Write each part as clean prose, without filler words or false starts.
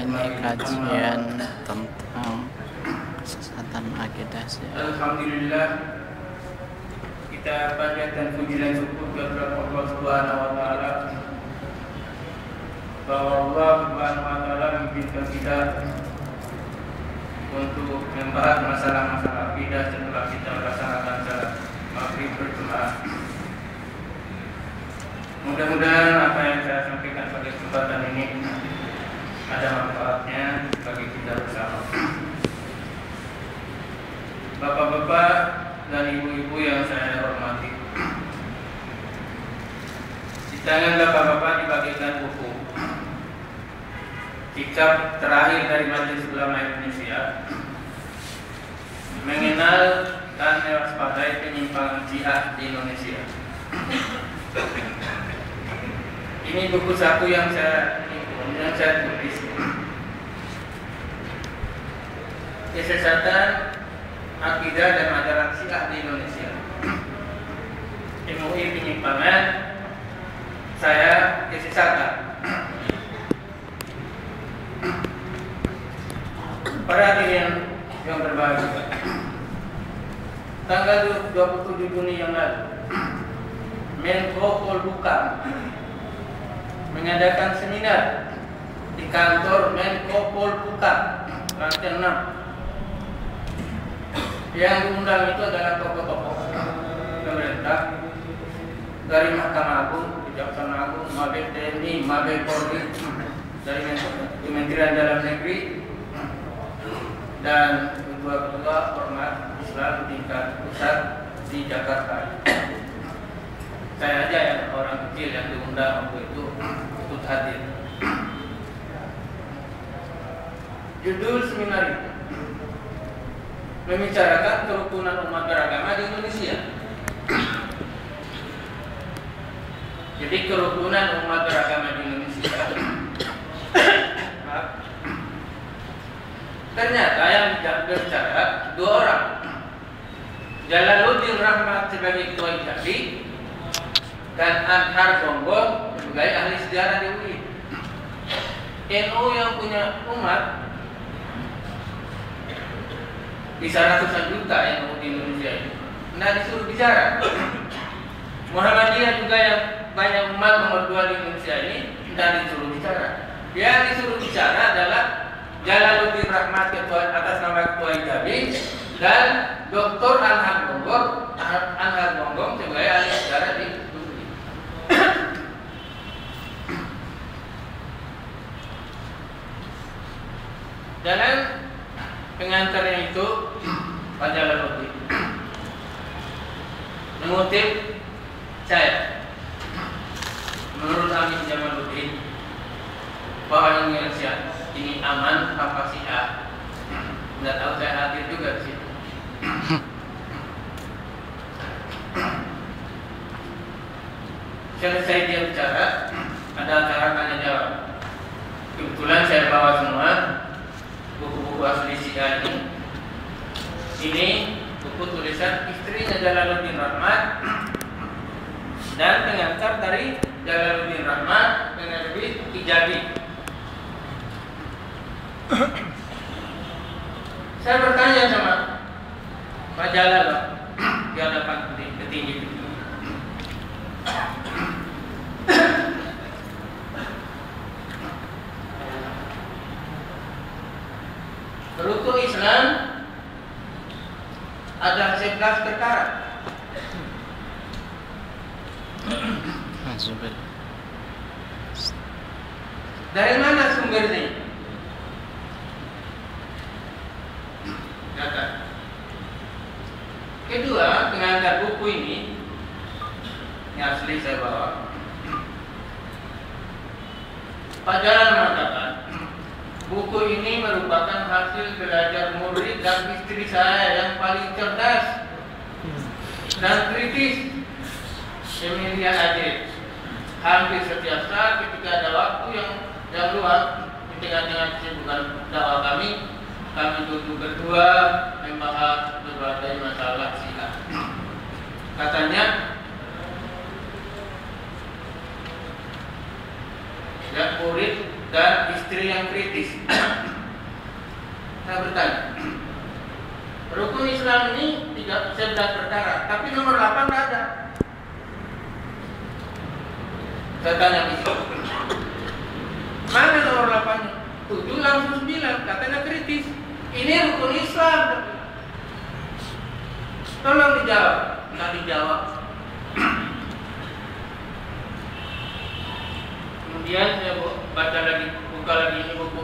ini kajian tentang kesesatan akidah Syiah. Alhamdulillah, kita panjatkan puji dan syukur kepada Allah Subhanahu wa taala bahwa Allah Subhanahu wa taala mengizinkan kita untuk membahas masalah-masalah akidah setelah kita melaksanakan salat maghrib berjamaah. Mudah-mudahan apa yang saya sampaikan pada kesempatan ini ada manfaatnya bagi kita bersama. Bapak-bapak dan ibu-ibu yang saya hormati, di tangan bapak-bapak dibagikan buku kitab terakhir dari Majelis Ulama Indonesia, mengenal dan mewaspadai penyimpangan Syiah di Indonesia. Ini buku satu yang saya tulis. Kesesatan akidah dan ajaran Syiah di Indonesia. MUI penyimpangan, saya kesesatan. Para hadirin yang berbahagia, tanggal 27 Juni yang lalu, Menko Polhukam mengadakan seminar di kantor Menko Polhukam Lantai 6. Yang diundang itu adalah tokoh-tokoh pemerintah dari Mahkamah Agung, Kejaksaan Agung, Mabes TNI, Mabes Polri, dari Kementerian Dalam Negeri, dan ketua-ketua ormas Islam tingkat pusat di Jakarta. Saya aja yang orang kecil yang diundang waktu itu ikut hadir. Judul seminar itu membicarakan kerukunan umat beragama di Indonesia. Jadi kerukunan umat beragama di Indonesia. Ternyata yang berbicara dua orang, Jalaluddin Rahmat sebagai ketua IJABI dan Anhar Gonggong sebagai ahli sejarah di UI. NU yang punya umat bisa ratusan juta NU di Indonesia ini, nah disuruh bicara. Muhammadiyah juga yang banyak umat nomor 2 di Indonesia ini, dan disuruh bicara. Yang disuruh bicara adalah Jalaluddin Rahmat atas nama ketua IJABI dan Dr. Anhar Gonggong sebagai ahli sejarah di UI. Dalam pengantarnya itu Pak Jalaluddin mengutip saya, menurut Amin Jamaluddin, bahwa Indonesia ini aman tanpa Syiah. Tidak tahu, saya hadir juga di situ. Selesai dia bicara, ada acara tanya jawab. Kebetulan saya bawa semua buku-buku asli Syiah ini. Ini buku tulisan istrinya Jalaluddin Rahmat dan pengantar dari Jalaluddin Rahmat penerbit IJABI. Saya bertanya sama Pak Jalal di hadapan petinggi itu, rukun Islam ada 11 perkara. Dari mana sumbernya? Data. Kedua, pengantar buku ini yang asli saya bawa, Pak Jalal mengatakan buku ini merupakan hasil belajar murid dan istri saya yang paling cerdas dan kritis, Emilia Ajit. Hampir setiap saat ketika ada waktu yang luang di tengah-tengah kesibukan dakwah kami duduk berdua membahas berbagai masalah Syiah. Katanya, ya murid dan istri yang kritis. Saya bertanya, rukun Islam ini 11 perkara, tapi nomor 8 tidak ada. Saya tanya besok, mana nomor 8-nya? 7 langsung 9, katanya kritis. Ini rukun Islam. Tolong dijawab. Nggak dijawab. Kemudian saya baca lagi, buka lagi ini buku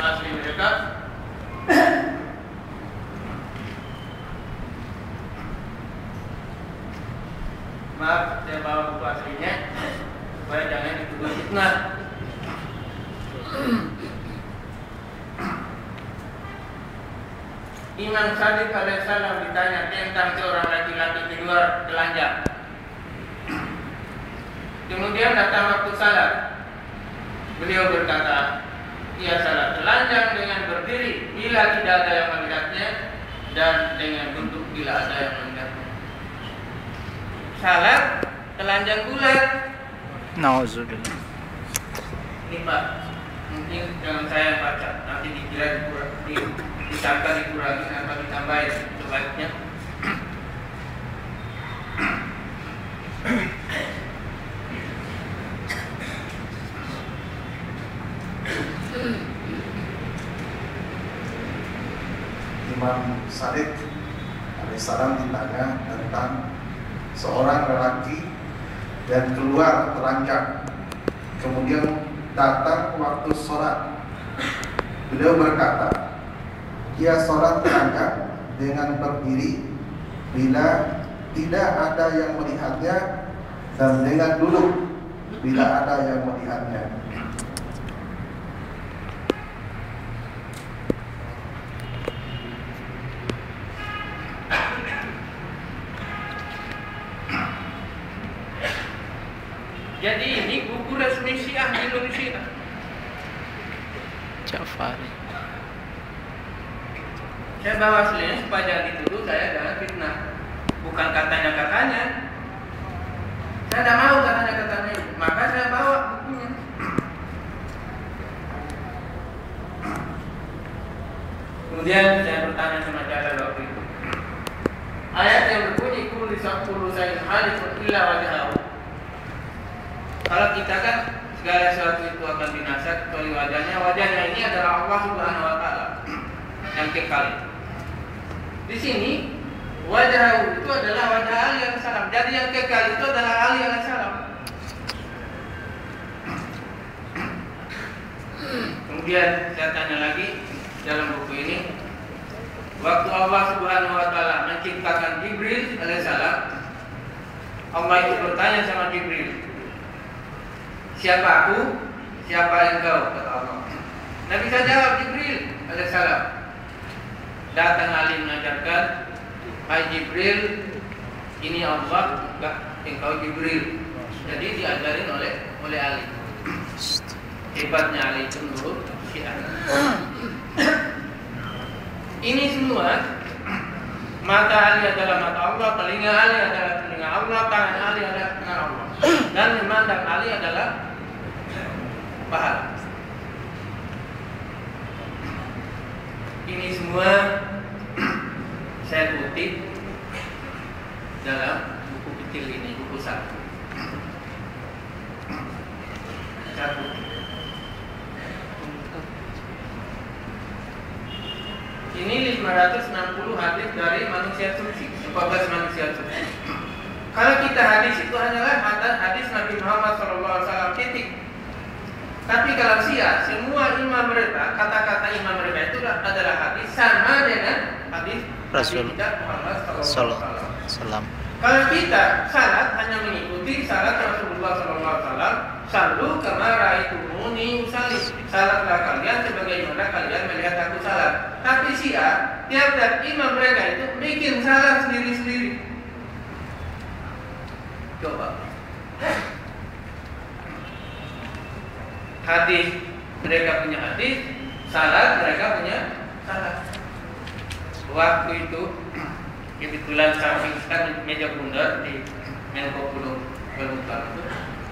asli mereka. Maaf, saya bawa buku aslinya supaya jangan dituduh fitnah. Imam Sadiq alaihissalam ditanya tentang seorang laki-laki di luar telanjang. Kemudian datang waktu salat. Beliau berkata, ia salat telanjang dengan berdiri bila tidak ada yang melihatnya, dan dengan duduk bila ada yang melihatnya. Salat telanjang bulat. Nauzubillah. Ini Pak, mungkin jangan saya baca, nanti dikira disangka dikurangi atau ditambahin. Sebaiknya Imam Sadiq alaihissalam ditanya tentang seorang lelaki dan keluar telanjang, kemudian datang waktu sholat. Beliau berkata, dia sholat telanjang dengan berdiri bila tidak ada yang melihatnya, dan dengan duduk bila ada yang melihatnya. jadi ini buku resmi Syiah di Indonesia. Ja'fari. Saya bawa aslinya supaya jangan dituduh saya dengan fitnah. Bukan katanya-katanya. Saya tidak mau katanya-katanya, maka saya bawa bukunya. Kemudian saya bertanya sama Jalal waktu itu. Ayat yang berbunyi kullu shay'in halikun illa wajhahu. Kalau kita kan segala sesuatu itu akan binasa kecuali wajahnya. Wajahnya ini adalah Allah Subhanahu wa taala yang kekal. Di sini wajah itu adalah wajah Ali alaihissalam. Jadi yang kekal itu adalah Ali alaihissalam. Kemudian saya tanya lagi dalam buku ini, waktu Allah Subhanahu wa taala menciptakan Jibril alaihissalam, Allah itu bertanya sama Jibril, siapa aku? Siapa engkau? Kata Allah. Nabi saya jawab, Jibril alaihissalam. Datang Ali mengajarkan, hai Jibril, ini Allah, enggak, engkau Jibril. Jadi diajarin oleh Ali. Hebatnya Ali itu menurut Syiah. Ini semua, mata Ali adalah mata Allah, telinga Ali adalah telinga Allah, tangan Ali adalah tangan Allah, dan memandang Ali adalah pahala. Ini semua saya kutip dalam buku kecil ini, buku satu. Ini 560 hadis dari manusia suci, 14 manusia suci. Kalau kita hadis itu hanyalah hadis Nabi Muhammad SAW, titik. Tapi kalau Syiah, semua imam mereka, kata-kata imam mereka itu adalah hadis sama dengan hadis Rasul Muhammad SAW. Kalau kita salat hanya mengikuti salat Rasulullah SAW, sallu kama ra'aitumuni usalli. Salatlah kalian sebagaimana kalian melihat aku salat. Tapi Syiah, tiap-tiap imam mereka itu bikin salat sendiri-sendiri. Coba. Hadis mereka punya hadis, salat mereka punya salat. Waktu itu kebetulan samping kan meja bundar di Menko Polhukam itu,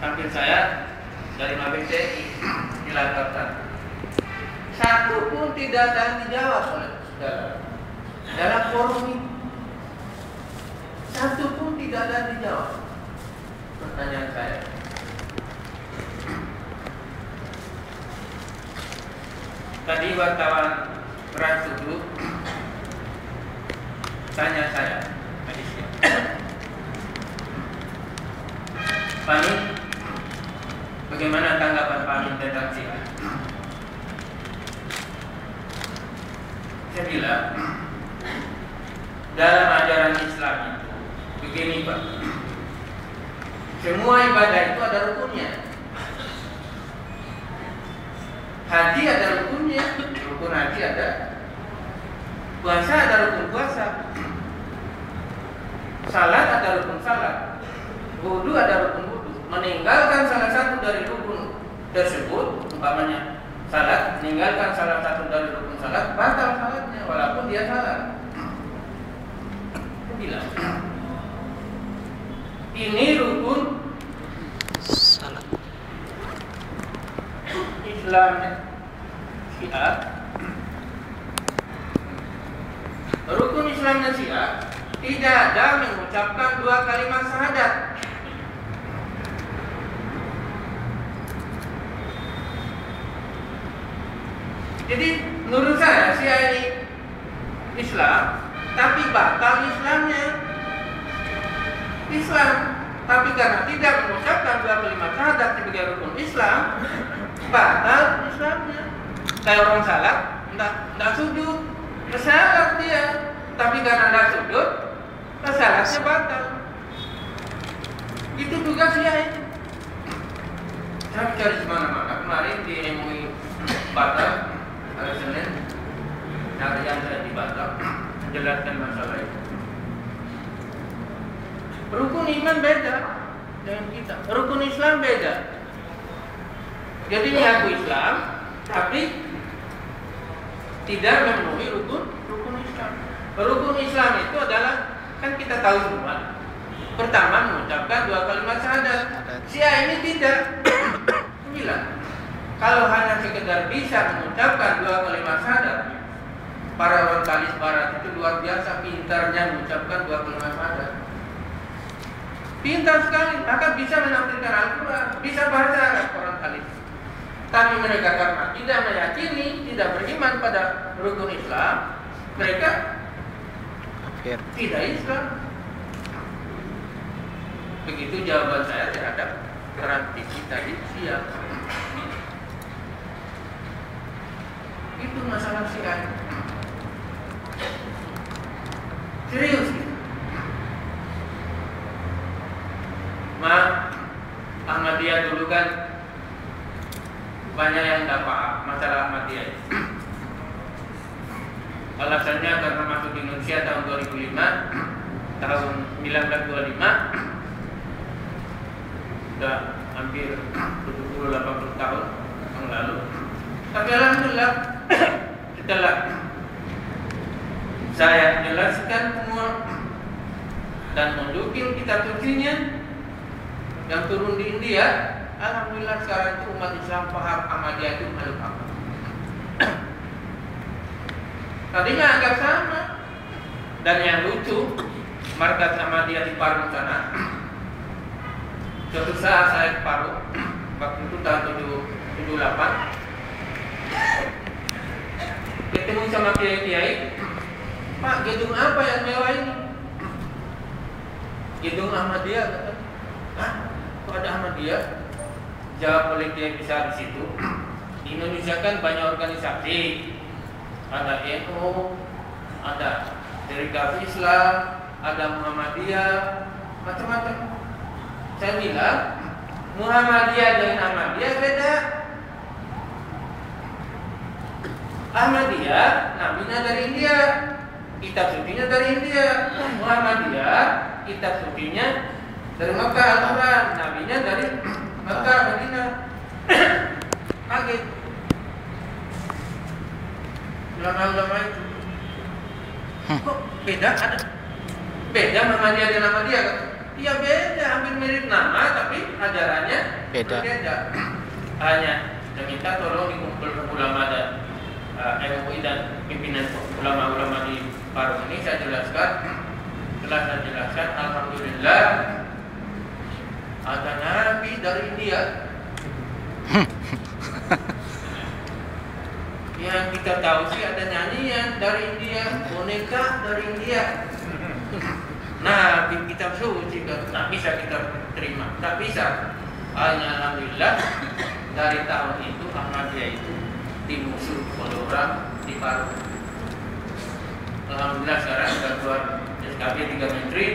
hampir saya dari Mabes TNI dilaporkan. Satu pun tidak ada yang dijawab oleh saudara dalam forum ini. Satu pun tidak ada yang dijawab. Pertanyaan saya. Tadi wartawan Trans Group tanya saya, Pak Amin, bagaimana tanggapan Pak Amin tentang Syiah? Saya bilang, dalam ajaran Islam itu begini Pak, semua ibadah itu ada rukunnya. Haji ada rukunnya, rukun haji ada. Puasa ada rukun puasa. Salat ada rukun salat. Wudu ada rukun wudu. Meninggalkan salah satu dari rukun tersebut, umpamanya salat, meninggalkan salah satu dari rukun salat, batal salatnya walaupun dia salat. Bilang ini rukun salat Islam Syiah. Rukun Islamnya Syiah tidak ada mengucapkan 2 kalimat syahadat. Jadi menurut saya Syiah ini Islam, tapi batal Islamnya. Islam, tapi karena tidak mengucapkan 2 kalimat syahadat sebagai rukun Islam, batal Islamnya. Kayak orang salat, tidak sujud, salat dia, tapi karena tidak sujud, salatnya batal. Itu juga Syiah itu. Saya cari di mana-mana. Kemarin di MUI Batam hari Senin, hari yang saya di Batam menjelaskan masalah itu. Rukun iman beda dengan kita. Rukun Islam beda. Jadi mengaku Islam, tapi tidak memenuhi rukun Islam. Rukun Islam itu adalah, kan kita tahu semua. Pertama mengucapkan 2 kalimat syahadat. Syiah ini tidak bilang kalau hanya sekedar bisa mengucapkan 2 kalimat syahadat. Para orientalis barat itu luar biasa pintarnya mengucapkan 2 kalimat syahadat. Pintar sekali, maka bisa menafsirkan Al-Quran, bisa bahasa Arab orientalis. Tapi mereka karena tidak meyakini, tidak beriman pada rukun Islam, mereka tidak Islam. Begitu jawaban saya terhadap transisi tadi Syiah. Itu masalah Syiah. Serius gitu. Ahmadiyah dulu kan banyak yang tidak paham masalah Ahmadiyah. Alasannya karena masuk di Indonesia tahun 2005, tahun 1925, sudah hampir 70-80 tahun yang lalu. Tapi alhamdulillah setelah saya jelaskan semua dan nunjukin kitab sucinya yang turun di India, alhamdulillah sekarang itu umat Islam paham Ahmadiyah itu makhluk apa. Tadinya agak sama. Dan yang lucu, markas Ahmadiyah di Paru sana. Suatu saat saya ke Paru, waktu itu tahun 78, ketemu sama kiai-kiai. Pak, gedung apa yang mewah ini? Gedung Ahmadiyah, kata. Hah? Kok ada Ahmadiyah? Jawab oleh kiai besar di situ. Di Indonesia kan banyak organisasi, ada NU, ada Serikat Islam, ada Muhammadiyah, macam-macam. Saya bilang Muhammadiyah dan Ahmadiyah beda. Ahmadiyah nabinya dari India, kitab sucinya dari India. Muhammadiyah kitab sucinya dari Mekah, Al-Quran, nabinya dari Mekah, Madinah. Kaget ulama-ulama itu. Kok beda? Ada beda Muhammadiyah dan Ahmadiyah? Iya beda, hampir mirip nama tapi ajarannya beda. Hanya Dan minta tolong dikumpulkan ulama dan MUI dan pimpinan ulama-ulama di Parung ini saya jelaskan. Setelah saya jelaskan, alhamdulillah ada nabi dari India. Yang kita tahu sih ada nyanyian dari India, boneka dari India. Nah, di kitab suci tak bisa kita terima, tak bisa. Hanya alhamdulillah dari tahun itu Ahmadiyah itu dimusuh oleh orang di Palu. Alhamdulillah sekarang sudah keluar SKB 3 Menteri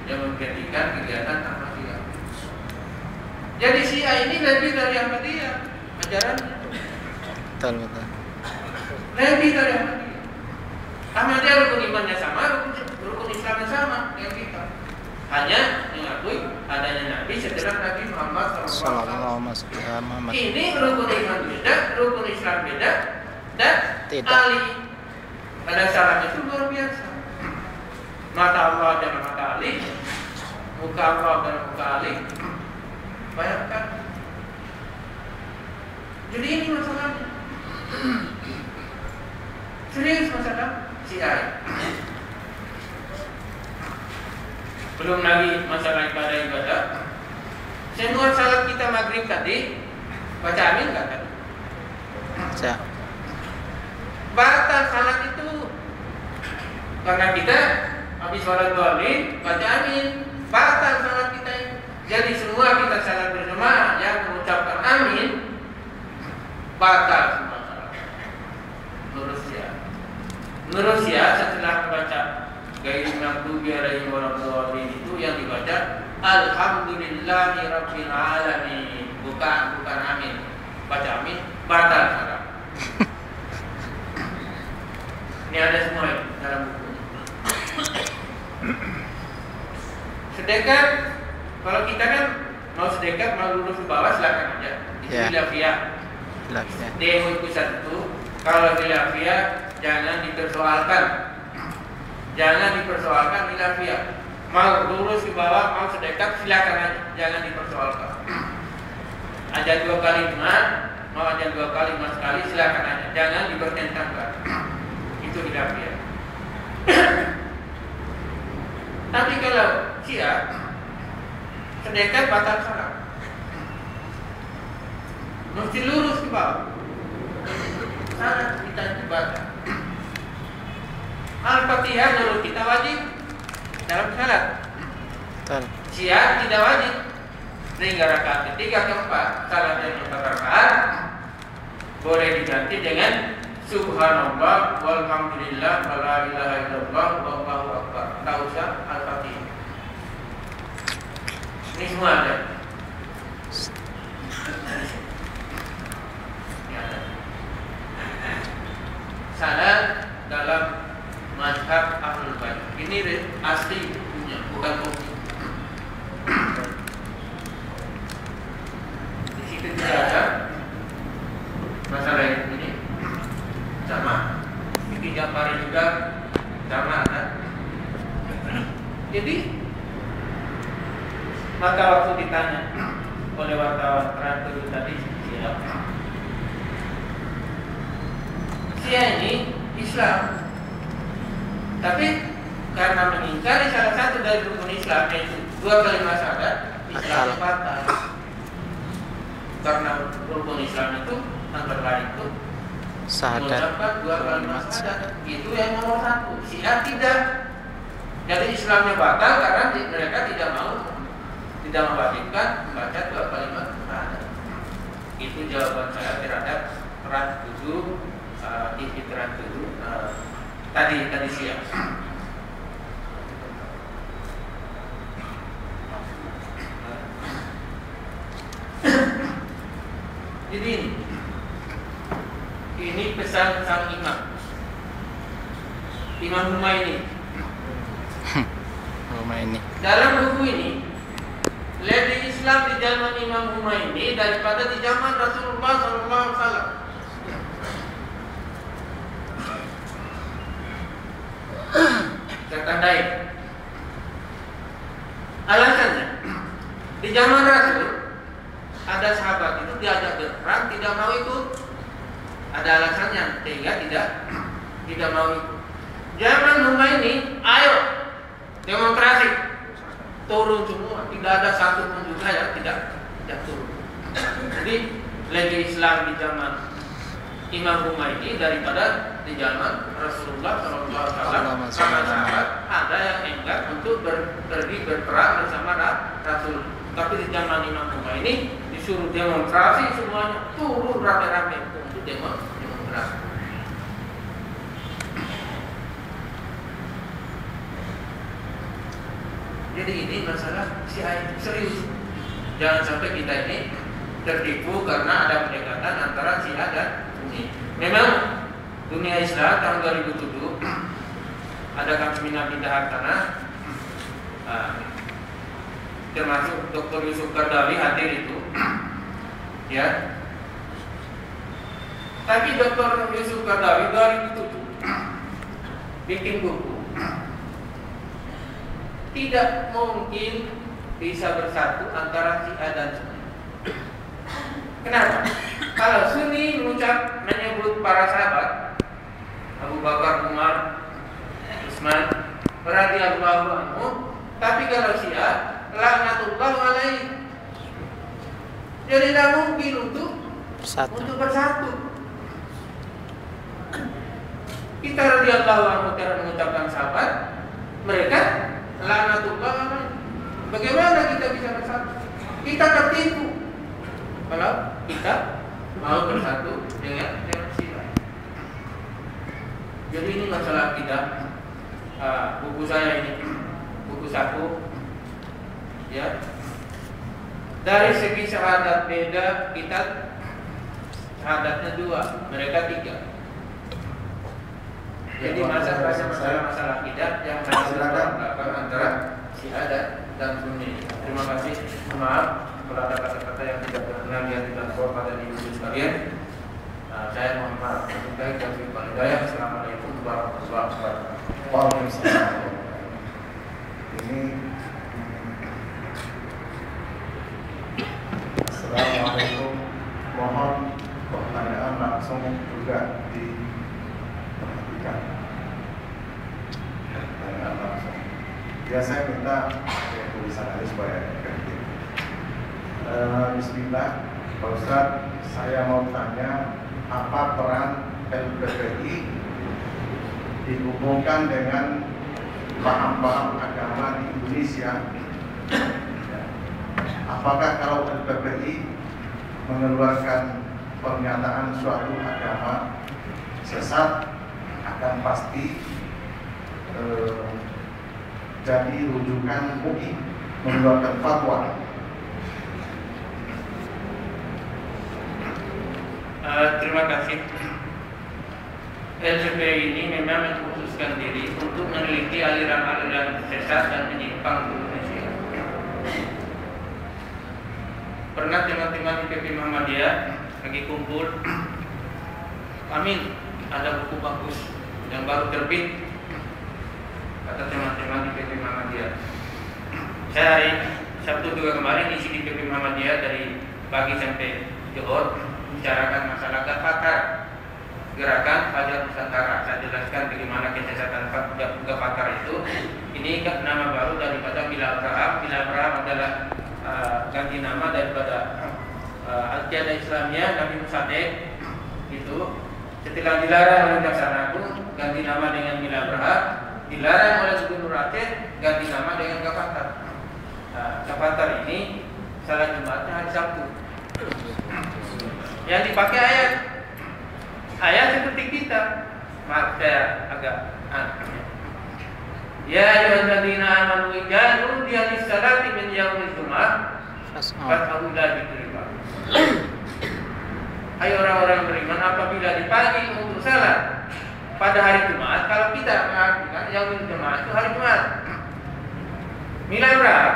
yang menggantikan kegiatan Ahmadiyah. Jadi Syiah ini lebih dari Ahmadiyah ajarannya. Betul, betul. Lebih dari Ahmadiyah. Ahmadiyah rukun imannya sama, rukun Islamnya sama dengan kita. Hanya mengakui adanya Nabi setelah Nabi Muhammad SAW. Ini rukun iman beda, rukun Islam beda, dan Tidak. Ali pada saat itu luar biasa. Mata Allah dan mata Ali, muka Allah dan muka Ali. Bayangkan. Jadi ini masalahnya. Serius masalah Syiah. Belum lagi masalah ibadah. Semua salat kita maghrib tadi baca amin nggak kan? Baca. Batal salat itu karena kita habis sholat amin baca amin. Batal salat kita itu. Jadi semua kita salat berjamaah yang mengucapkan amin batal semua salat. Menurut Syiah setelah membaca Gairil maghdubi alaihim waladdallin itu yang dibaca Alhamdulillahi Rabbil Alamin, bukan amin. Baca amin batal salat. Ini ada semua ya, dalam buku. Sedekah, kalau kita kan mau sedekah mau lurus ke bawah silakan aja. Itu khilafiyah. Demo pusat itu kalau khilafiyah jangan dipersoalkan. Jangan dipersoalkan khilafiyah. Mau lurus ke bawah, mau sedekah silakan aja, jangan dipersoalkan. Aja 2 kali iman, mau aja 2 kali iman sekali silakan aja, jangan dipertentangkan. Itu khilafiyah. Tapi kalau Syiah sedekah batal salat. Mesti lurus ke bawah. Salat kita itu batal. Al-Fatihah menurut kita wajib dalam salat. Betul. Syiah tidak wajib. Sehingga rakaat ketiga keempat salat yang 4 rakaat boleh diganti dengan Subhanallah walhamdulillah wala ilaha illallah wallahu akbar. Tak usah Al-Fatihah. Ini semua ada. Ini ada. Salat dalam mazhab Ahlul Bait. Ini asli bukunya, bukan kopi. Di situ tidak ada masalah ini. Sama. Ini Jafari juga sama kan. Jadi maka waktu ditanya oleh wartawan terakhir tadi Syiah ini Islam. Tapi karena mengingkari salah satu dari rukun Islam, yaitu 2 kalimat syahadat, Islam batal. Karena rukun Islam itu antara lain itu mengucapkan 2 kalimat syahadat. Itu yang nomor 1. Syiah tidak. Jadi Islamnya batal karena mereka tidak mewajibkan membaca 2 kalimat syahadat. Itu jawaban saya terhadap Trans 7 TV Trans 7 tadi siang. Jadi ini pesan sang Imam Humaini. Dalam buku ini lebih Islam di zaman Imam Humaini daripada di zaman Rasulullah SAW. Saya tandai. Alasannya, di zaman Rasul ada sahabat itu diajak berperang tidak mau ikut. ada alasannya sehingga tidak mau itu. Zaman Khomeini, ayo demonstrasi, turun semua, tidak ada satu pun juga yang tidak turun. Jadi lagi Islam di zaman Imam Khomeini daripada di zaman Rasulullah SAW. Sahabat ada yang enggan untuk pergi berperang bersama Rasul. Tapi di zaman Imam Khomeini disuruh demonstrasi, semuanya turun rame-rame untuk demonstrasi. Jadi ini masalah Syiah serius. Jangan sampai kita ini tertipu karena ada pendekatan antara Syiah dan Sunni. Memang dunia Islam tahun 2007 ada seminar pindah hartanah, termasuk Dr. Yusuf Qaradawi hadir itu, ya. Tapi Dr. Yusuf Qaradawi 2007 bikin buku. Tidak mungkin bisa bersatu antara Syiah dan Sunni. Kenapa? Kalau Sunni menyebut para sahabat Abu Bakar, Umar, Utsman radhiyallahu anhu, tapi kalau Syiah laknatullah alaihi. Jadi tidak mungkin untuk bersatu. Kita radhiyallahu anhu cara mengucapkan sahabat, mereka laknatullah alaihi. Bagaimana kita bisa bersatu? Kita tertipu kalau kita mau bersatu dengan Syiah. Jadi ini masalah kita. Buku saya ini, buku 1, ya. Dari segi syahadat beda, kita syahadatnya 2, mereka 3. Jadi masalah kita yang harus antara Syiah dan Sunni. Terima kasih. Maaf kalau ada kata-kata yang tidak berkenan di hati dan pada diri sekalian. Saya mohon maaf. Assalamualaikum warahmatullahi wabarakatuh. Waalaikumsalam. Ini Assalamualaikum. Mohon pertanyaan langsung juga diperhatikan. Pertanyaan langsung. Ya saya minta tulisan aja supaya efektif. Bismillah, Pak Ustadz, saya mau tanya apa peran LPPI dihubungkan dengan paham-paham agama di Indonesia? Apakah kalau LPPI mengeluarkan pernyataan suatu agama sesat akan pasti jadi rujukan MUI mengeluarkan fatwa? Terima kasih. LPPI ini memang mengkhususkan diri untuk meneliti aliran-aliran sesat dan menyimpang di Indonesia. Pernah teman-teman di PP Muhammadiyah lagi kumpul, Amin, ada buku bagus yang baru terbit, kata teman-teman di PP Muhammadiyah. Saya hari Sabtu juga kemarin isi di PP Muhammadiyah dari pagi sampai Johor, bicarakan masalah Gafatar, gerakan Fajar Nusantara. Saya jelaskan bagaimana kesesatan Gafatar itu. Ini nama baru daripada Mila Abraham. Mila Abraham adalah ganti nama daripada Al-Qaeda Islamiyah Nabi Musaddiq itu. Setelah dilarang oleh Jaksa Agung, ganti nama dengan Mila Abraham. Dilarang oleh Gubernur Aceh, ganti nama dengan Gafatar. Gafatar ini salat Jumatnya hari Sabtu. Yang dipakai ayat seperti kita. Maaf saya agak aneh. Ya ayyuhalladzina amanu idza nudiya lis-salati min yaumil jumu'ah fas'au ila dzikrillah. Hai orang-orang beriman, apabila dipanggil untuk salat pada hari Jumat, kalau kita mengartikan yaumil jumu'ah itu hari Jumat. Milad berapa?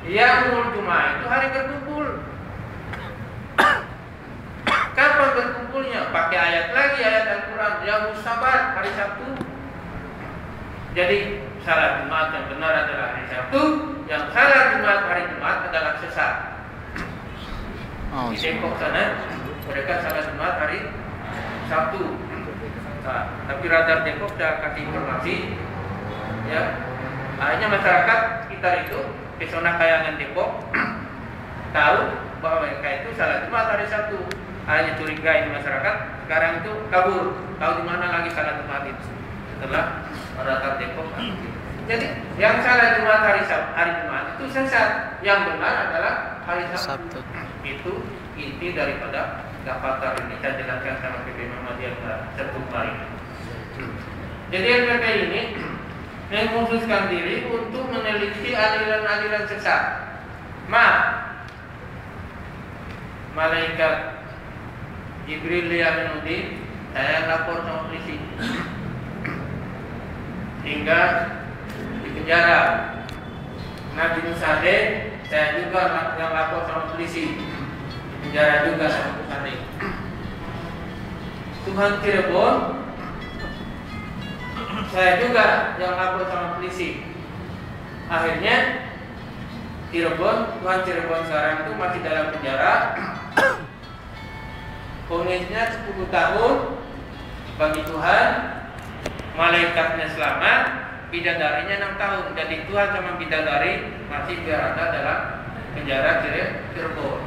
Yaumul jumu'ah itu hari berkumpul. Kapan berkumpulnya? Pakai ayat lagi, ayat Al-Quran. Yaumul Sabat, hari Sabtu. Jadi salat Jumat yang benar adalah hari Sabtu, yang salat Jumat hari Jumat adalah sesat. Di Depok sana mereka salat Jumat hari Sabtu. Nah, tapi radar Depok sudah kasih informasi, ya. Akhirnya masyarakat sekitar itu, Pesona Kayangan Depok, tahu bahwa mereka itu salat Jumat hari Sabtu. Akhirnya curiga ini masyarakat, sekarang itu kabur, tahu di mana lagi salat Jumat itu setelah radar Depok. Jadi yang salat Jumat hari Jumat itu sesat, yang benar adalah hari Sabtu. Itu inti daripada daftar ini saya jelaskan sama PP Muhammadiyah Sabtu kemarin. Jadi LPP ini mengkhususkan diri untuk meneliti aliran-aliran sesat. Malaikat Jibril Yaminuddin saya lapor sama polisi hingga dipenjara. Nabi Musade saya juga yang lapor sama polisi, dipenjara juga sama Musade. Tuhan Cirebon saya juga yang lapor sama polisi. Akhirnya Tuhan Cirebon sekarang itu masih dalam penjara. Vonisnya 10 tahun bagi Tuhan, malaikatnya selamat, bidadarinya 6 tahun. Jadi Tuhan sama bidadari masih berada dalam penjara Cirebon.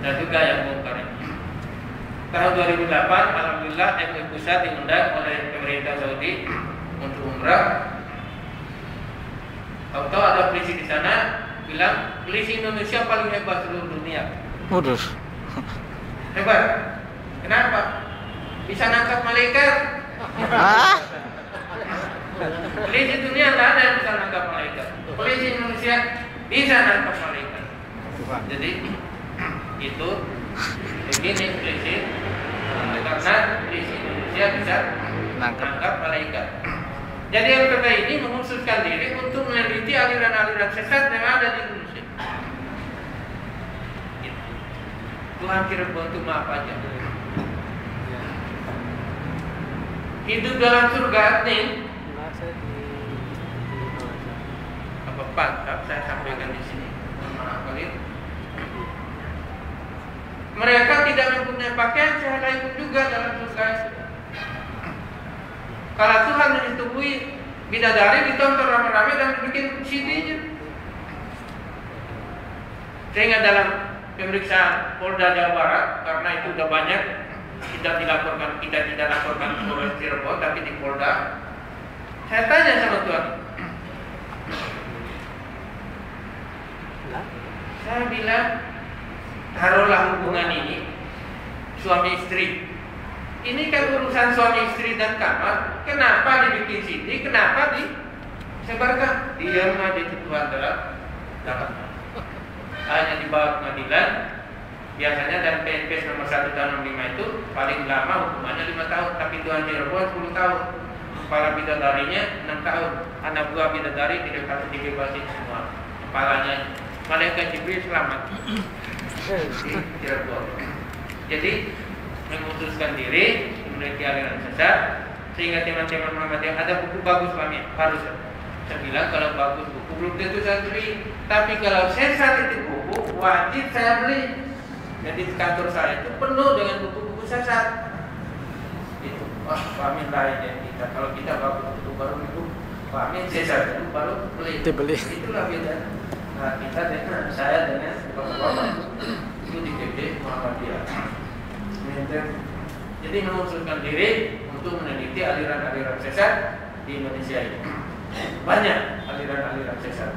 Dan juga yang bongkar ini. Tahun 2008, alhamdulillah MUI Pusat diundang oleh pemerintah Saudi untuk umrah. Tahu-tahu ada polisi di sana bilang polisi Indonesia paling hebat seluruh dunia. Waduh. Hebat. Kenapa? Bisa nangkap malaikat. Polisi dunia tidak ada yang bisa nangkap malaikat. Polisi Indonesia bisa nangkap malaikat. Jadi itu begini polisi, karena polisi Indonesia bisa nangkap malaikat. Jadi LPP ini mengkhususkan diri untuk meneliti aliran-aliran sesat yang ada di Indonesia. Tuhan Cirebon itu maaf aja. Hidup dalam surga nih. Apa Pak? Saya sampaikan di sini. Maaf kali. Mereka tidak mempunyai pakaian, saya ikut juga dalam surga. Kalau Tuhan menyetujui bidadari ditonton ramai-ramai dan bikin CD-nya. Sehingga dalam pemeriksaan Polda Jawa Barat, karena itu sudah banyak kita tidak laporkan ke Polres Cirebon, tapi di Polda. Saya tanya sama Tuhan, saya bilang, taruhlah hubungan ini suami istri. Ini kan urusan suami istri dan kamar. Kenapa dibikin CD? Kenapa disebarkan? Diam aja itu Tuhan dalam. Hanya dibawa pengadilan. Biasanya dan PNPS nomor 1 tahun 65 itu paling lama hukumannya 5 tahun. Tapi Tuhan Cirebon 10 tahun. Kepala bidadarinya 6 tahun. Anak buah bidadari dibebasin semua. Kepalanya malaikat Jibril selamat di Cirebon. Jadi memutuskan diri memiliki aliran sesat, sehingga teman-teman Muhammadiyah ada buku bagus kami harus. Saya bilang kalau bagus buku belum tentu saya beli, tapi kalau sesat itu buku wajib saya beli. Jadi kantor saya itu penuh dengan buku-buku sesat. Itu, wah kami lain ya kita. Kalau kita bagus itu baru itu, kami sesat itu baru beli. Itulah beda. Nah kita dengan saya dengan bapak-bapak itu di PP Muhammadiyah. Jadi mengusulkan diri untuk meneliti aliran-aliran sesat di Indonesia ini. Banyak aliran-aliran sesat.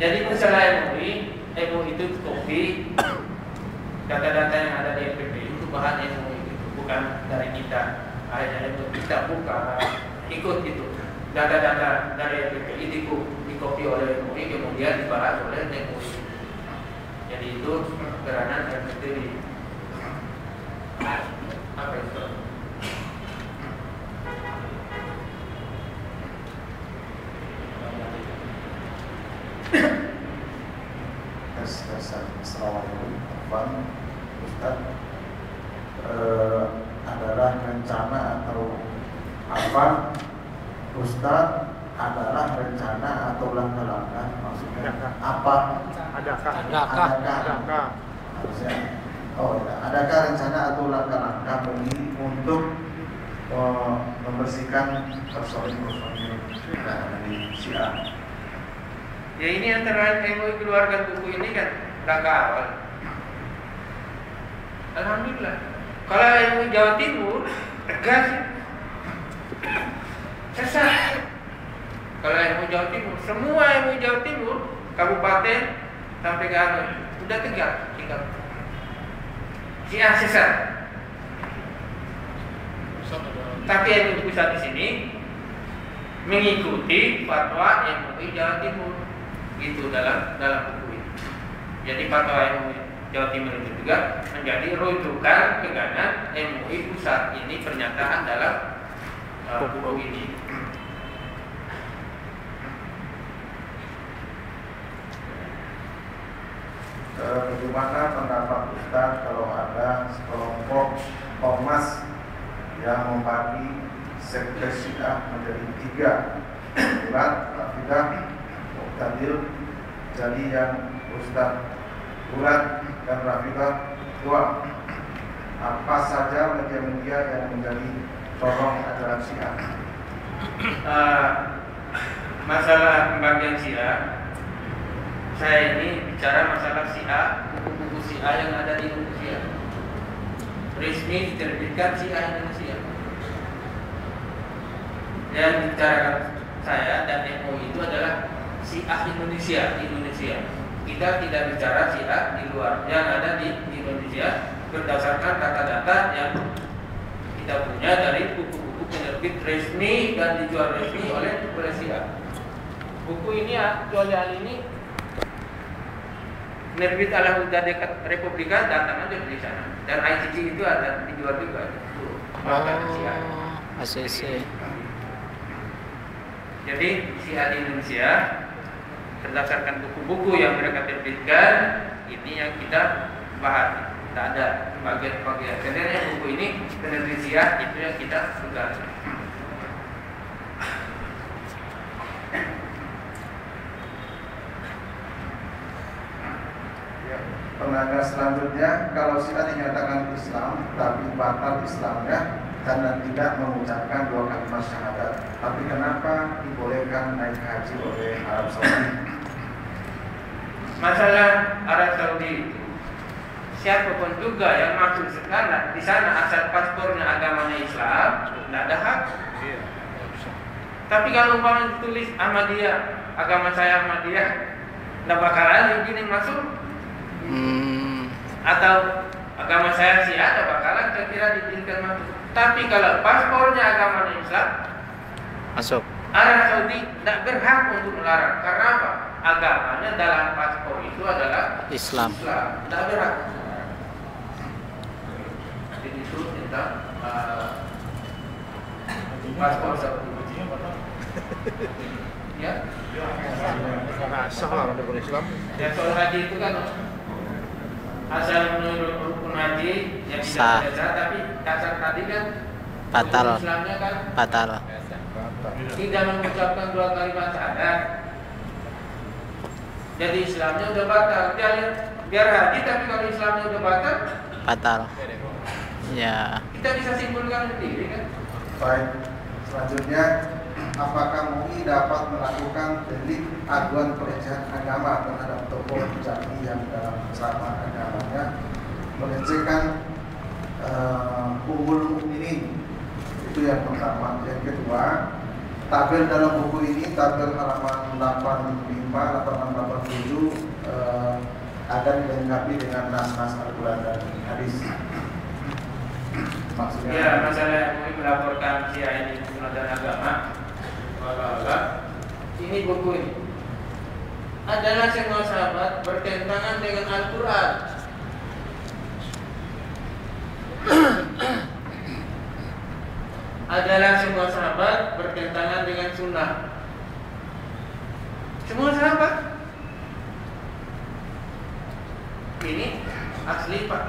Jadi masalah MUI itu kopi data-data yang ada di LPP itu bahan MUI itu bukan dari kita. Akhirnya itu kita buka ikut itu data-data dari LPP dikopi oleh MUI kemudian dibahas oleh MUI. Jadi itu peranan LPP di apa itu? Assalamualaikum Ustaz. Adalah rencana atau apa Ustaz adalah rencana atau langkah-langkah maksudnya apa? Adakah? Harusnya Oh ya, adakah rencana atau langkah-langkah MUI untuk membersihkan personil-personil dari Syiah? Ya ini antara MUI keluarkan buku ini kan langkah awal. Alhamdulillah. Kalau MUI Jawa Timur tegas, sesat. Kalau MUI Jawa Timur, semua MUI Jawa Timur, kabupaten sampai ke anu, udah tegas, tinggal Syiah sesat. Tapi MUI pusat di sini mengikuti fatwa MUI Jawa Timur, gitu dalam buku ini. Jadi fatwa MUI Jawa Timur itu juga menjadi rujukan pegangan MUI pusat. Ini pernyataan dalam buku ini. Bagaimana pendapat Ustaz kalau ada sekelompok ormas yang membagi sekte Syiah menjadi 3, Bulat, Rafidah, Mu'tadil. Jadi yang Ustaz Bulat dan Rafidah 2. Apa saja media-media yang menjadi corong ajaran Syiah? Masalah pembagian Syiah, saya ini bicara masalah Syiah, buku-buku Syiah yang ada di Indonesia. Resmi diterbitkan Syiah Indonesia. Yang dibicarakan saya dan MUI itu adalah Syiah Indonesia. Kita tidak bicara Syiah di luar, yang ada di Indonesia berdasarkan data-data yang kita punya dari buku-buku penerbit resmi dan dijual resmi oleh Syiah. Buku ini aktual ini Nerbit Al-Huda dekat Republika, datang aja di sana. Dan ICG itu ada dijual juga. ACC. Jadi Syiah di Indonesia berdasarkan buku-buku yang mereka terbitkan, ini yang kita bahas. Tidak ada bagian-bagian. Sebenarnya buku ini penerbit Syiah itu yang kita pegang. Penanya selanjutnya, kalau Syiah dinyatakan Islam tapi batal Islamnya dan tidak mengucapkan 2 kalimat syahadat, tapi kenapa dibolehkan naik haji oleh Arab Saudi? Masalah Arab Saudi itu, siapapun juga yang masuk sekarang di sana asal paspornya agamanya Islam, tidak ada hak. Tapi kalau umpamanya ditulis Ahmadiyah, agama saya Ahmadiyah, tidak bakalan izin masuk. Atau agama saya Syiah, tidak bakalan saya kira diizinkan masuk. Tapi kalau paspornya agamanya Islam, Masuk. Arab Saudi tidak berhak untuk melarang. Karena apa? Agamanya dalam paspor itu adalah Islam. Tidak berhak. Jadi itu tentang paspor Saudi. Ya. Sah lah ada Islam. Ya soal haji itu kan asal menurut rukun haji yang Sah. tidak sah, tapi kasar tadi kan Batal. Islamnya kan Batal. tidak mengucapkan 2 kalimat syahadat. Jadi Islamnya udah batal. Biar haji, tapi kalau Islamnya udah batal, Batal. Ya. kita bisa simpulkan sendiri kan. Baik, selanjutnya, apakah MUI dapat melakukan delik aduan pelecehan agama terhadap tokoh jati yang dalam ceramah agamanya melecehkan Ummul Mukminin? Itu yang pertama. Yang kedua, tabel dalam buku ini, tabel halaman 85, 86, 87 ada dilengkapi dengan nas-nas Al-Quran dan hadis. Maksudnya? Ya, masalah MUI melaporkan Syiah ini penodaan agama. Ini buku ini adalah semua sahabat bertentangan dengan Al-Quran. Adalah semua sahabat bertentangan dengan sunnah. Semua sahabat. Ini asli Pak.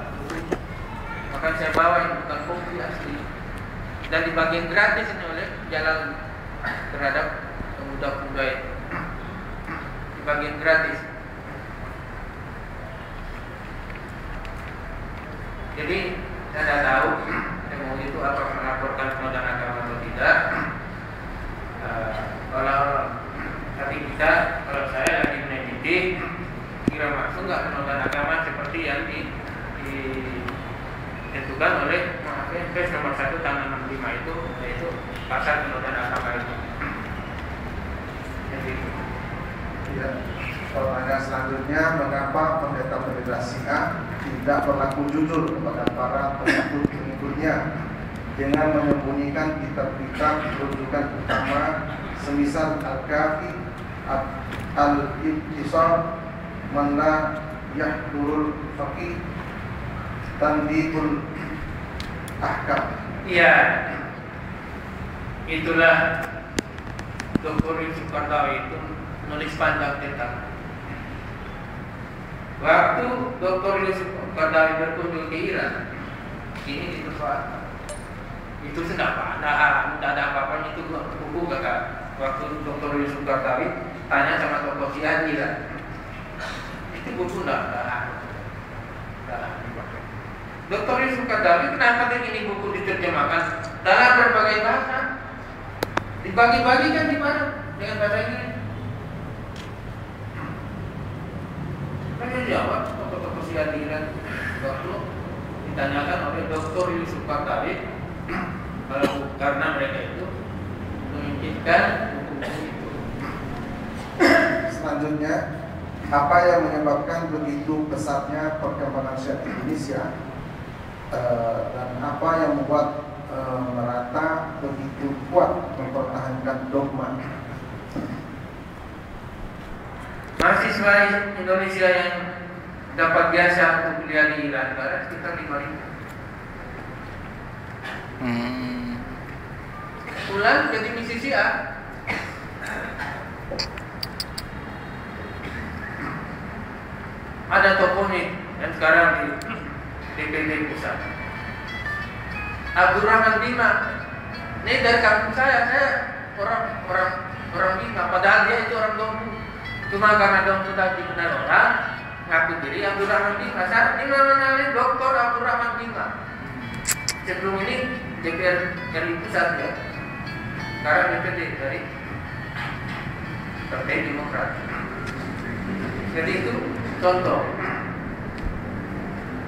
Akan saya bawa ini bukan kopi asli. Dan dibagian gratis ini oleh Jalal terhadap pemuda-pemuda itu. Dibagian gratis. Jadi saya tidak tahu MUI itu apakah melaporkan penodaan agama atau tidak. Kalau saya lagi menyelidik, kira masuk nggak penodaan agama seperti yang ditentukan oleh Perpres nomor 1 tahun 65 itu, yaitu pasal penodaan agama itu. Jadi, Ya. Pertanyaan selanjutnya, mengapa pendeta-pendeta Syiah tidak berlaku jujur kepada para pengikut-pengikutnya dengan menyembunyikan kitab-kitab rujukan utama semisal Al-Kafi, Al-Ibtisar, Manla Yahdurul Faqih, Tanbihul Ahkam. iya, itulah Dr. Yusuf Qaradawi itu nulis panjang tentang waktu Dr. Yusuf Qaradawi berkunjung ke Iran, ini dipersoalkan. Itu tidak ada apa-apa, itu buku kakak. Waktu Dr. Yusuf Qaradawi tanya sama tokoh Syiah Iran, itu buku tidak. Dr. Yusuf Qaradawi kenapa ini buku diterjemahkan dalam berbagai bahasa? Dibagi-bagikan di mana dengan bahasa Inggris? Mereka jawab tokoh-tokoh Syiah Iran waktu ditanyakan oleh Dr. Yusuf Qaradawi karena mereka itu menginginkan buku-buku itu. Selanjutnya, apa yang menyebabkan begitu pesatnya perkembangan Syiah Indonesia dan apa yang membuat merata begitu kuat mempertahankan dogma? Mahasiswa Indonesia yang dapat biasa untuk kuliah di Iran ada sekitar 5.000. Pulang jadi misi Syiah. Ada tokoh nih yang sekarang di DPD pusat, Abdurrahman Bima. Ini dari kampung saya orang Bima, padahal dia itu orang Dompu. Cuma karena Dompu tadi benar orang ngaku diri Abdurrahman Bima. Saat ini namanya Dr. Abdurrahman Bima. Sebelum ini DPR RI pusat ya. Sekarang DPD dari Partai Demokrat. Jadi itu contoh.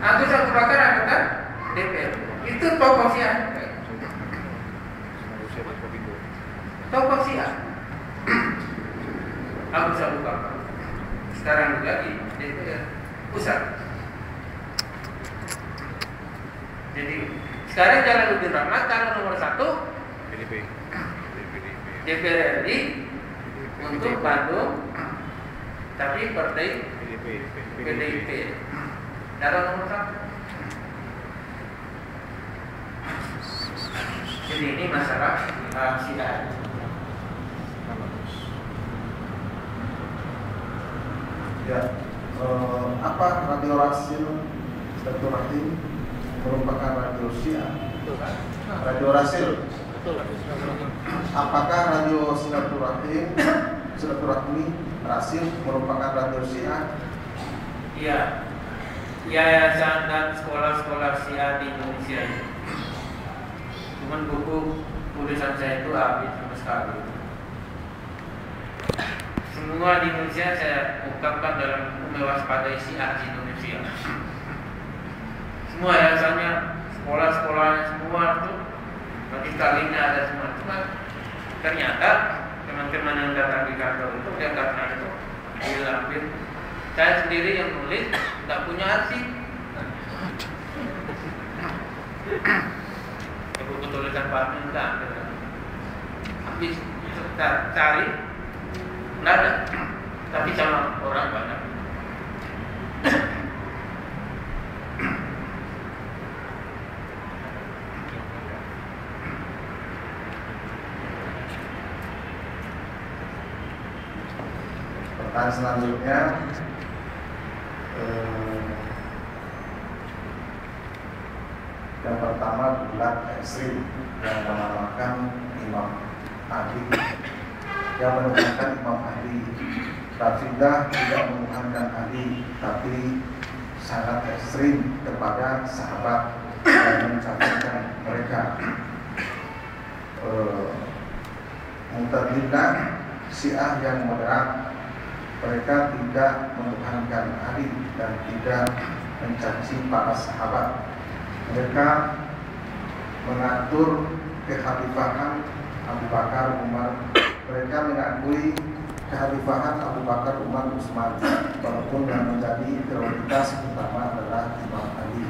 Agus Abu Bakar anggota DPR. Itu tokoh Syiah. Tokoh Syiah. Agus Abu Bakar. Sekarang juga di DPR pusat. Jadi sekarang Jalaluddin Rahmat calon nomor 1 DPR RI untuk Bandung, tapi partai PDIP calon nomor 1. Jadi ini masalah Syiah. Ya, apa Radio Rasil Silaturahim merupakan radio Syiah? Radio Rasil. Apakah Radio Silaturahmi Rasil merupakan radio Syiah? Iya. Yayasan dan sekolah-sekolah Syiah di Indonesia ini. Cuman buku tulisan saya itu habis sama sekali. Semua di Indonesia saya ungkapkan dalam mewaspadai Syiah di Indonesia. Semua yayasannya, sekolah-sekolahnya semua itu nanti kalinya ada semua. Cuma ternyata teman-teman yang datang di kantor itu dia karena itu diambil. Saya sendiri yang nulis tidak punya arsip. Buku tulisan Pak Amin tidak ada. Habis cari tidak ada. Tapi sama orang banyak. Pertanyaan selanjutnya, yang pertama bulat ekstrim yang menamakan Imam Adi, yang menuhankan Imam Adi. Rafidah tidak menuhankan Adi, tapi sangat ekstrim kepada sahabat dan mencacikan mereka. Mu'tazilah, Syiah yang moderat, mereka tidak menuhankan Ali dan tidak mencaci para sahabat. Mereka mengatur kekhalifahan Abu Bakar, Umar. Mereka mengakui kekhalifahan Abu Bakar, Umar, Utsman, walaupun yang menjadi prioritas utama adalah Imam Ali.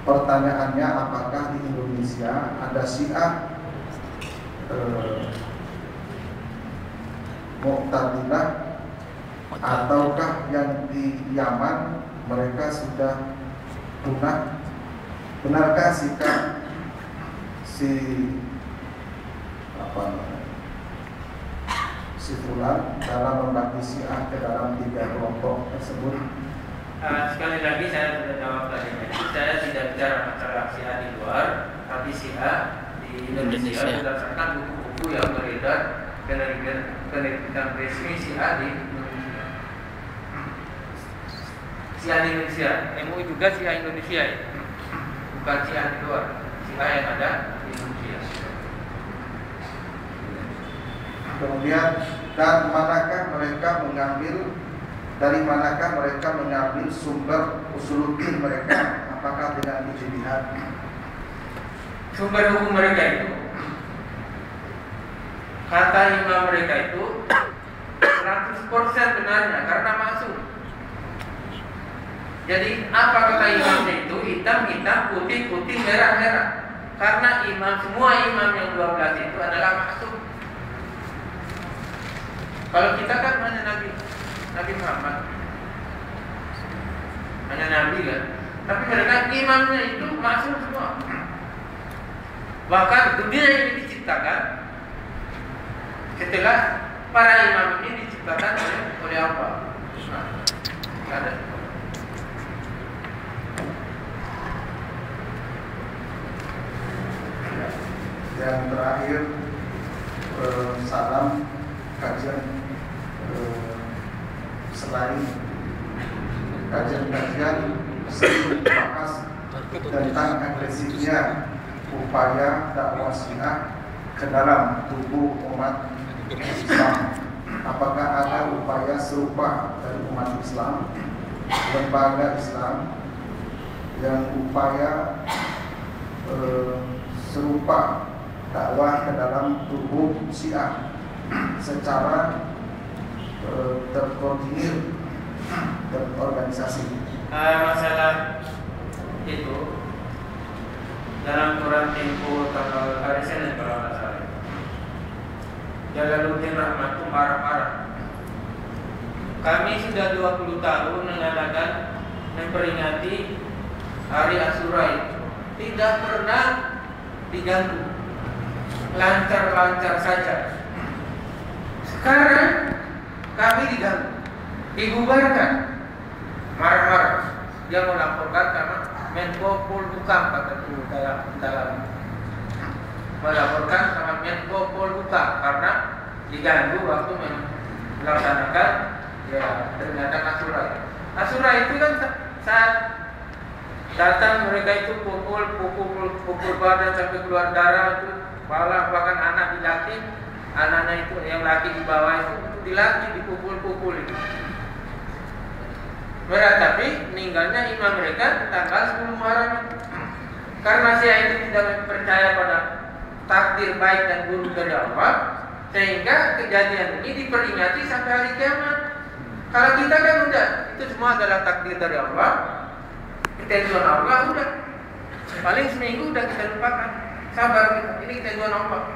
Pertanyaannya, apakah di Indonesia ada Syiah Mu'tazilah ataukah yang di Yaman mereka sudah punah? Benarkah sikap si Fulan dalam membagi Syiah ke dalam 3 kelompok tersebut? Sekali lagi saya sudah jawab tadi. Saya tidak bicara masalah Syiah di luar, tapi Syiah di Indonesia berdasarkan buku-buku yang beredar penerbitan resmi Syiah di Indonesia. Syiah di Indonesia, MUI juga Syiah Indonesia, bukan Syiah di luar, Syiah yang ada di Indonesia. Kemudian, dan dari manakah mereka mengambil sumber usuluddin mereka? Apakah dengan ijtihad? Sumber hukum mereka itu, kata imam mereka itu 100% benarnya karena masuk. Jadi apa kata imamnya itu? Hitam-hitam, putih-putih, merah-merah. Karena semua imam yang 12 itu adalah masuk. Kalau kita kan hanya Nabi Muhammad, hanya Nabi kan. Tapi mereka imamnya itu masuk semua. Bahkan dunia ini diciptakan setelah para imam ini diciptakan oleh Allah. Ada. Yang terakhir, salam kajian selain kajian-kajian sering dibahas tentang agresifnya upaya dakwah Syiah ke dalam tubuh umat Islam. Apakah ada upaya serupa dari umat Islam, lembaga Islam yang upaya serupa dakwah ke dalam tubuh Syiah secara terkoordinir, terorganisasi? Masalah itu dalam Quran Tempo tanggal hari Senin kalau nggak salah, Jalaluddin Rahmat itu marah-marah. Kami sudah 20 tahun memperingati Hari Asyura itu, tidak pernah diganggu, lancar-lancar saja. Sekarang kami diganggu, dibubarkan, marah-marah. Dia melaporkan karena Menko Polhukam kata itu dalam melaporkan sama Menko Polhukam karena diganggu waktu melaksanakan peringatan Asyura. Asyura itu kan saat datang mereka itu pukul badan sampai keluar darah itu, bahkan anak dilatih, anaknya itu yang laki di bawah itu dilatih, dipukul itu. Tapi meninggalnya imam mereka tanggal 10 Muharram. Karena Syiah itu tidak percaya pada takdir baik dan buruk dari Allah, sehingga kejadian ini diperingati sampai hari kiamat. Kalau kita kan udah, itu semua adalah takdir dari Allah, ketentuan Allah, udah paling seminggu udah kita lupakan. Sabar kita, ini ketentuan Allah.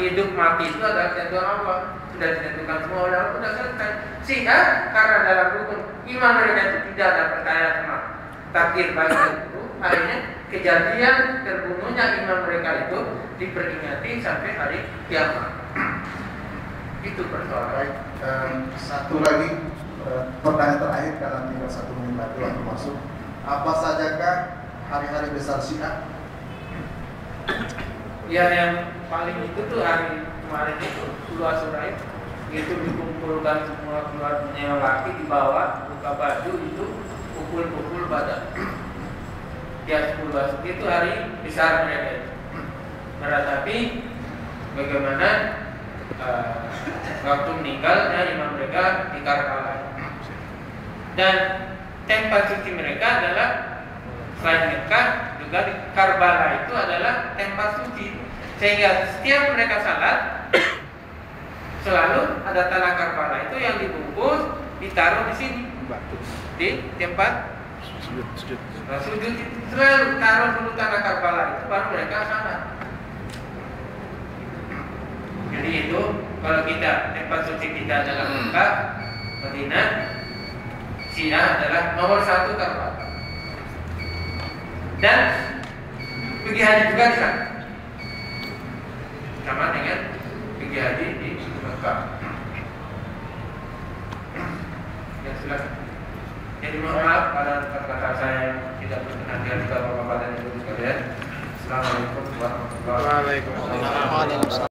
Hidup mati itu adalah ketentuan Allah, sudah ditentukan semua oleh Allah, sudah selesai. Sehingga karena dalam rukun iman mereka itu tidak ada percaya sama takdir baik dan buruk, akhirnya kejadian terbunuhnya imam mereka itu diperingati sampai hari kiamat. Itu persoalan. Satu lagi pertanyaan terakhir karena tinggal 1 menit lagi waktu masuk. Apa sajakah hari-hari besar Syiah? Ya, yang paling itu tuh hari kemarin itu 10 Asyura itu dikumpulkan semua keluarganya laki di bawah buka baju itu pukul-pukul badan. Ya 10 itu hari besar mereka. Meratapi bagaimana waktu meninggalnya imam mereka di Karbala. Dan tempat suci mereka adalah selain Mekah juga di Karbala itu adalah tempat suci. Sehingga setiap mereka salat selalu ada tanah Karbala itu yang dibungkus ditaruh di sini di tempat sujud. Sujud itu selalu taruh dulu tanah Karbala itu baru mereka salat. Jadi itu kalau kita tempat suci kita adalah Mekah, Madinah, Syiah adalah nomor 1 Karbala. Dan pergi haji juga di sana. Sama dengan pergi haji di Mekah. Ya sudah. Jadi mohon maaf pada kata-kata saya yang tidak berkenan di hati Bapak-bapak dan Ibu sekalian. Assalamualaikum warahmatullahi wabarakatuh. Waalaikumsalam.